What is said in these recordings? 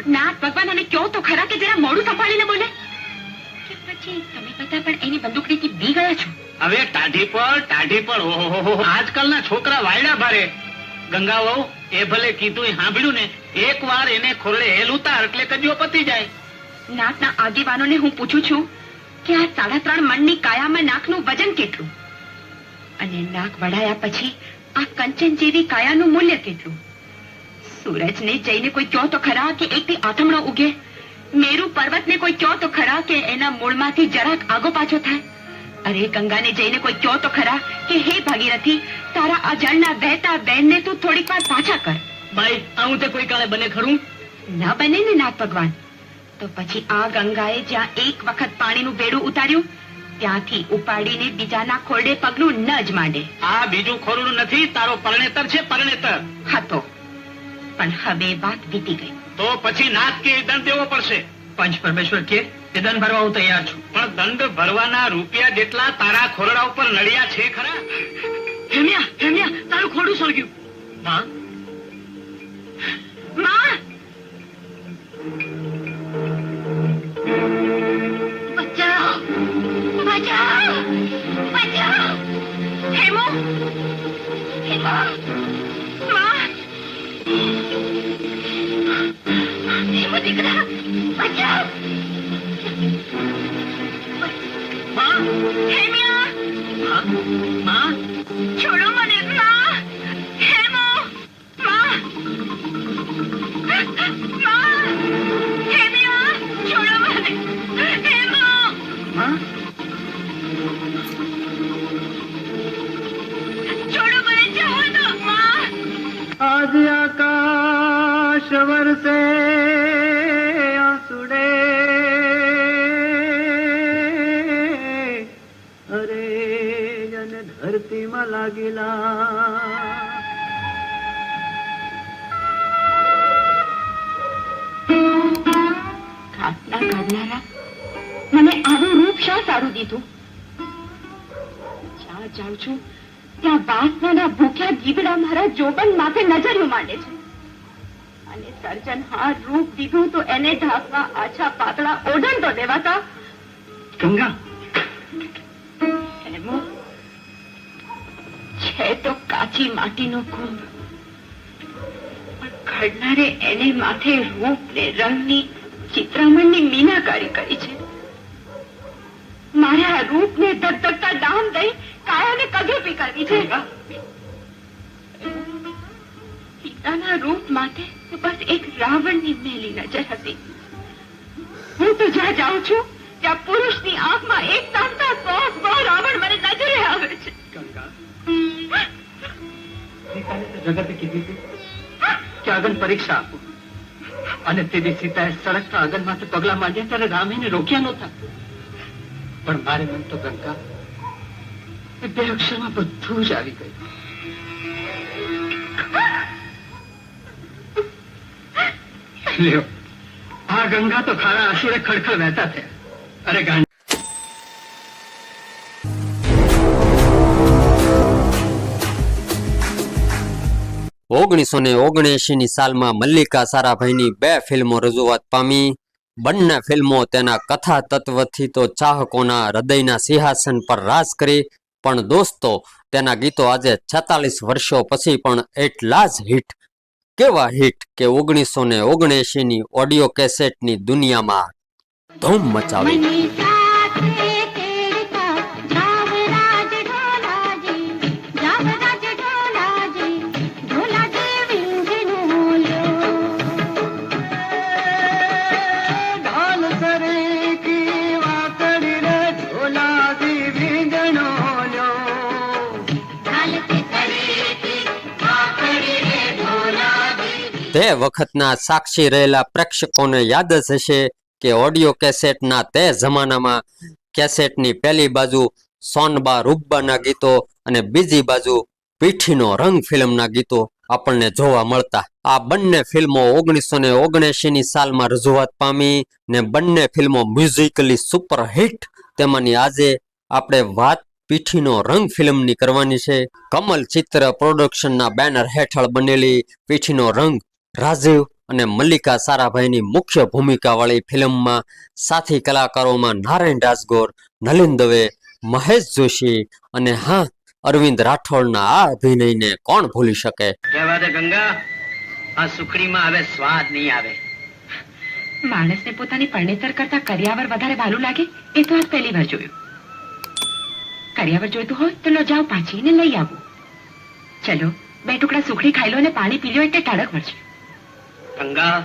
નાથ ભગવાન અને કયો તો ખરા કે જરા મોડું સંભાળીને બોલે. કે પછી તમે બધા પણ એની બંદૂકડીથી બી ગયા છો? હવે ટાઢી પર ઓહો આજકાલના છોકરા વાયડા ભારે. ગંગા વહુ એ ભલે કીધું સાંભળ્યું ને, એક વાર એને ખોરડે હેલ ઉતાર એટલે કજિયો પતી જાય. નાથના આગેવાનોને હું પૂછું છું કે આ 3.5 મણની કાયામાં નાકનું વજન કેટલું, અને નાક વડાયા પછી આ કંચન જેવી કાયાનું મૂલ્ય કેટલું? સૂરજને જઈને કોઈ કહો તો ખરા કે એકથી આથમણો ઉગે? મેરુ પર્વતને કોઈ કહો તો ખરા કે એના મૂળમાંથી જરાક આગો પાછો થાય? અરે ગંગાને જઈને કોઈ કહો તો ખરા કે હે ભાગીરથી, તારા આ જળના વહેતા બેનને તું થોડીક વાર પાછા કર. ભાઈ આવું તે કોઈ કાળે બને ખરું? ન બને ને નાથ ભગવાન. તો પછી આ ગંગાએ જ્યાં એક વખત પાણીનું બેડું ઉતાર્યું ત્યાંથી ઉપાડીને બીજાના ખોરડે પગલું ન જ માંડે. આ બીજું ખોરડું નથી, તારો પરણેતર છે, પરણેતર. હતો પણ હવે વાત વીતી ગઈ. તો પછી નાથ કે દંડ દેવો પડશે. પંચ પરમેશ્વર કે દંડ ભરવા હું તૈયાર છું, પણ દંડ ભરવાના રૂપિયા જેટલા તારા ખોરડા ઉપર નડિયા છે ખરા? હેમ્યા તારું ખોડું સળગ્યું. માં માં! બચાવ! બચાવ! બચાવ! હેમો! હેમો! માં! હેમો દીકરા! બચાવ! માં! હેમ્યા! માં! છોડો મને! માં! હેમો! માં! માં! હેમ્યા! છોડો મને! હેમો! માં! છોડો મને! જવા દો! માં! આજ આકાશ વરસે આંસુડે, અરે જન ધરતીમાં લાગેલા. ખાટલા કાઢનારા મને આવું રૂપ શા સારું દીધું? જ્યાં જાઉં છું ત્યાં વાસનાના ભૂખ્યા ગીબડા મારા જોબન માથે નજર્યું માંડે છે, અને સર્જનહાર રૂપ દીધું તો એને ઢાંકવા આછા પાતળા ઓઢણ તો દેવાતા. ગંગા હેમો, છે તો કાચી માટીનો કુંભ, પણ ઘડનારે એને માથે રૂપ ને રંગની ચિત્રામણની મીનાકારી કરી છે. મારે આ રૂપને ધગધગતા દામ દઈ કાયાને કગેપી કરવી છે. પિતાના રૂપ માટે તો બસ એક રાવણની મેલી નજર હતી. હું તો જ્યાં જાઉં છું ત્યાં પુરુષની આંખમાં એક તાંતા 100 રાવણ મને નજરે આવે છે. જગતે કીધું હતું કે અગન પરીક્ષા આપો, અને તેથી સીતાએ સળગતા અગન માંથી પગલા માંડ્યા ત્યારે રામે એને રોક્યા નહોતા. પણ મારે મન તો ગંગા એ 2 અક્ષરમાં બધું જ આવી ગયું. લ્યો, આ ગંગા તો ખારા આંસુડે ખડખડ વહેતા થયા. અરે ગાંડી! 1979ની સાલમાં મલ્લિકા સારાભાઈની 2 ફિલ્મો રજૂઆત પામી. બંને ફિલ્મો તેના કથા તત્વથી તો ચાહકોના હૃદયના સિંહાસન પર રાજ કરી, પણ દોસ્તો તેના ગીતો આજે 46 વર્ષો પછી પણ એટલા જ હિટ. કેવા હિટ કે 1979ની ઓડિયો કેસેટની દુનિયામાં ધૂમ મચાવી. તે વખતના સાક્ષી રહેલા પ્રેક્ષકોને યાદ જ હશે કે ઓડિયો કેસેટના તે જમાનામાં કેસેટની પહેલી બાજુ સોનબા રૂપબાના ગીતો અને બીજી બાજુ પીઠીનો રંગ ફિલ્મના ગીતો આપણને જોવા મળતા. આ બંને ફિલ્મો 1979ની સાલમાં રજૂઆત પામી ને બંને ફિલ્મો મ્યુઝિકલી સુપરહિટ. તેમાંની આજે આપણે વાત પીઠીનો રંગ ફિલ્મની કરવાની છે. કમલ ચિત્ર પ્રોડક્શનના બેનર હેઠળ બનેલી પીઠીનો રંગ રાજીવ અને મલ્લિકા સારાભાઈની મુખ્ય ભૂમિકાવાળી ફિલ્મમાં સાથી કલાકારોમાં નારાયણ દાસગોર, નલિન દવે, મહેશ જોશી અને હા, અરવિંદ રાઠોડના આ અભિનયને કોણ ભૂલી શકે. કહેવા દે ગંગા, આ સુખડીમાં હવે સ્વાદ નહીં આવે. માણસને પોતાની પરણેતર કરતા કરિયાવર વધારે ભાલું લાગે એ તો આજ પહેલી વાર જોયું. કરિયાવર જોઈતું હોય તો લો જાઓ પાછી ને લઈ આવો. ચલો 2 ટુકડા સુખડી ખાઈ લો ને પાણી પી લો એટલે ઠાડક મળશે. ગંગા,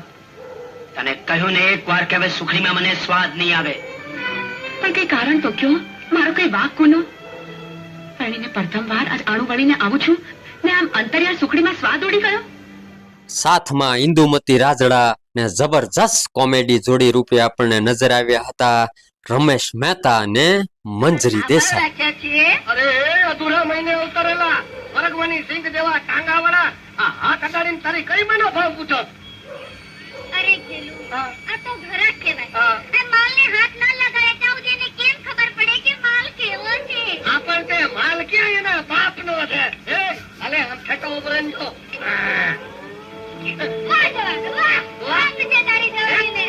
તને કહ્યું ને એક વાર કે હવે સુખડીમાં મને સ્વાદ નહીં આવે. પણ કઈ કારણ તો કયો, મારો કઈ વાક કોનો? પરણીને પ્રથમ વાર આજ આણું વળીને આવું છું ને આમ અંતરિયાળ સુખડીમાં સ્વાદ ઉડી ગયો. સાથમાં ઇન્દુમતી રાજડા ને જબરજસ્ત કોમેડી જોડી રૂપે આપણને નજર આવ્યા હતા રમેશ મહેતા ને મંજરી દેસાઈ. અરે અધૂરા મહિને ઉતરેલા વર્ગવાની સિંગ જેવા ટાંગા વાળા આ હાથ અડાડીને તારી કઈ મનો ભાવ પૂછો. અરે ખેલુ, આ તો ઘરાક કહેવાય. આ માલને હાથ ના લગાડે ત્યાં સુધી એને કેમ ખબર પડે કે માલ કેવો છે? આપણ તે માલ ક્યાં એના બાપનો છે. એ અલે આમ ઠેકા ઉપર જો. વાહ જવાન, વાહ! વાહ મુજે તારી જવાનીને.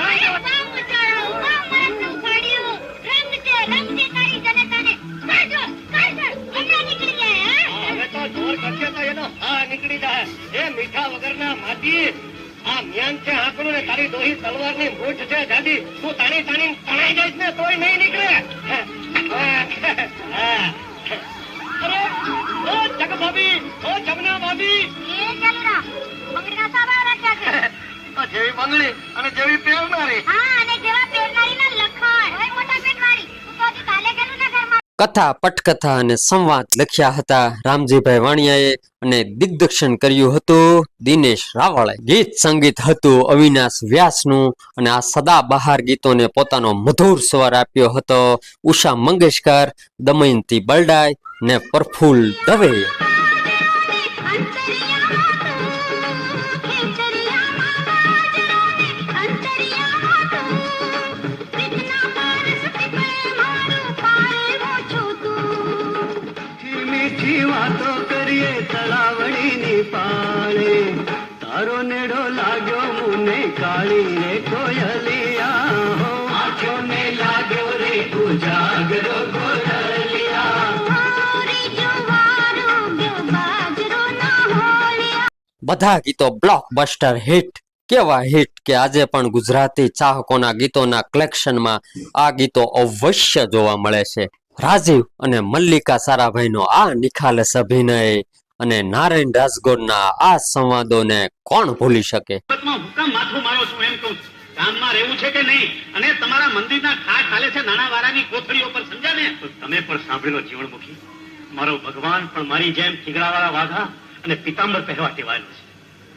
અરે વાહ મુચાળો, વાહ મસ્ત ઉપાડ્યું. રંગ છે તારી જનતાને. કાઢો, હમણાં નીકળી જાય. હવે તો જોર કરશે તો એનો હા નીકળી જાય. એ મીઠા વગરના માટી આ મ્યાન છે આંકડું ને તારી દોહી તલવારની મૂઠ છે જાડી. તું તાણી તણાઈ જઈશ ને તોય નહીં નીકળે. અરે ઓ જગ ભાભી, ઓ જમના ભાભી. એ જલરા, બંગડીના સાબા રાખ્યા છે. જેવી બંગડી અને જેવી પહેરનારી. હા, અને જેવા પહેરનારીના લખાણ. ઓય મોટા પેટવાળી, તું તો હજી કાલે ગયેલું ને ઘરમાં. કથા, પટકથા અને સંવાદ લખ્યા હતા રામજીભાઈ વાણિયાએ અને દિગ્દર્શન કર્યું હતું દિનેશ રાવળે. ગીત સંગીત હતું અવિનાશ વ્યાસનું અને આ સદાબહાર ગીતોને પોતાનો મધુર સ્વર આપ્યો હતો ઉષા મંગેશકર, દમયંતી બરડાઈ ને પ્રફુલ્લ દવે. વાતો કરીએ તળાવડીની પાળે, તારો નેડો લાગ્યો મુને કાળી રે કોયલિયા હો, આંખોને લાગ્યો રે ઉજાગરો ગોરલિયા. બધા ગીતો બ્લોકબસ્ટર હિટ. કેવા હિટ કે આજે પણ ગુજરાતી ચાહકોના ગીતોના કલેક્શનમાં આ ગીતો અવશ્ય જોવા મળે છે. રાજીવ અને મલ્લિકા સારાભાઈનો આ નિખાલસ અભિનય અને નારાયણ દાસગોરના આ સંવાદોને કોણ ભૂલી શકે. હુકમ માથું મારો છું એમ કહું છું. ગામમાં રહેવું છે કે નહીં? અને તમારા મંદિરના ખાટ હાલે છે નાના વાળાની કોથળીઓ પર, સમજ્યા ને? તો તમે પણ સાંભળેલો જીવનમુખી, મારો ભગવાન પણ મારી જેમ ઠીકરાવાળા વાઘા અને પિતાંબર પહેરવા ટેવાયેલો છે.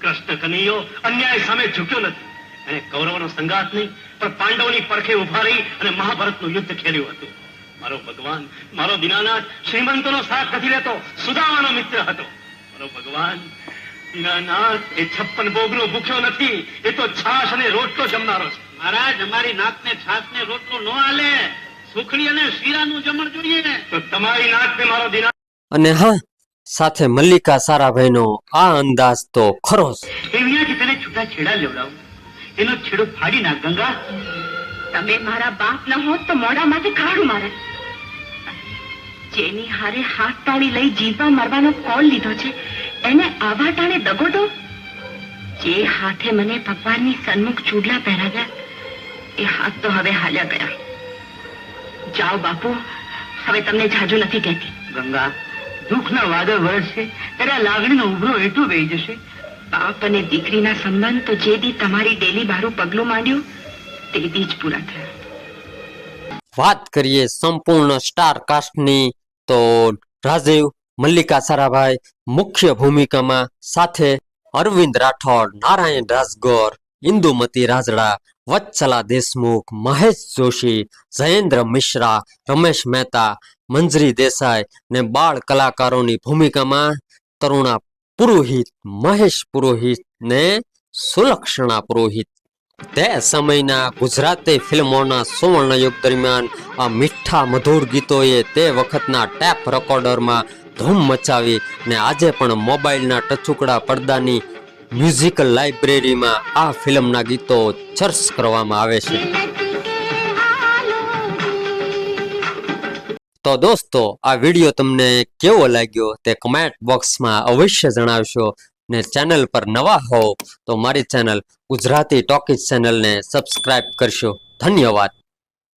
કૃષ્ણ કનૈયો અન્યાય સામે ઝૂક્યો નથી. એને કૌરવનો સંગાત નહીં પણ પાંડવોની પડખે ઉભા રહી અને મહાભારતનું યુદ્ધ ખેલ્યું હતું. મારો ભગવાન, મારો દિનાનાથ શ્રીમંતોનો સાથ નથી લેતો, સુદામાનો મિત્ર હતો. મારો ભગવાન દિનાનાથ એ 56 ભોગનો ભૂખ્યો નથી, એ તો છાશ અને રોટલો જમનારો છે. મહારાજ, અમારી નાકને છાશ ને રોટલો ન હાલે, સુખડી અને શીરાનું જમણ જોઈએ. તો તમારી નાકને મારો દિના. અને હા, સાથે મલ્લિકા સારાભાઈનો આ અંદાજ તો ખરો જ. એવિયાથી તને છૂટા છેડા લેવડાવું, એનો છેડો ફાડી નાખ ગંગા. તમે મારા બાપ ન હોત તો મોઢામાંથી ખાડું મારે. જેની હારે હાથ તાળી લઈ જીવવા મરવાનો કોલ લીધો છે એને આવા ટાણે દગો દો. જે હાથે મને ભગવાનની સન્મુખ ચૂડલા પહેરાવ્યા એ હાથ તો હવે હાલ્યા ગયા. જાઓ બાપુ, હવે તમને જાજુ નથી કહેતી. ગંગા, દુઃખના વાદળ વરસશે ત્યારે આ લાગણીનો ઉભરો એટલું વહી જશે. બાપ અને દીકરીના સંબંધ તો જે દી તમારી ડેલી બારું પગલું માંડ્યું તે દી જ પૂરા થયા. વાત કરીએ સંપૂર્ણ સ્ટાર કાસ્ટની તો રાજીવ, મલ્લિકા સારાભાઈ મુખ્ય ભૂમિકામાં, સાથે અરવિંદ રાઠોડ, નારાયણ દાસગોર, ઇન્દુમતી રાજડા, વત્સલા દેશમુખ, મહેશ જોશી, જયેન્દ્ર મિશ્રા, રમેશ મહેતા, મંજરી દેસાઈ ને બાળ કલાકારોની ભૂમિકામાં તરુણા પુરોહિત, મહેશ પુરોહિત ને સુલક્ષણા પુરોહિત. તે સમયના ગુજરાતી ફિલ્મોના સુવર્ણયુગ દરમિયાન આ મીઠા મધુર ગીતોએ તે વખતના ટેપ રેકોર્ડરમાં ધૂમ મચાવી ને આજે પણ મોબાઈલના ટચુકડા પડદાની મ્યુઝિકલ લાઇબ્રેરીમાં આ ફિલ્મના ગીતો સર્ચ કરવામાં આવે છે. તો દોસ્તો, આ વિડીયો તમને કેવો લાગ્યો તે કમેન્ટ બોક્સમાં અવશ્ય જણાવશો. ને ચેનલ પર નવા હોવ તો મારી ચેનલ ગુજરાતી ટોકીઝ ચેનલને સબસ્ક્રાઇબ કરશો. ધન્યવાદ.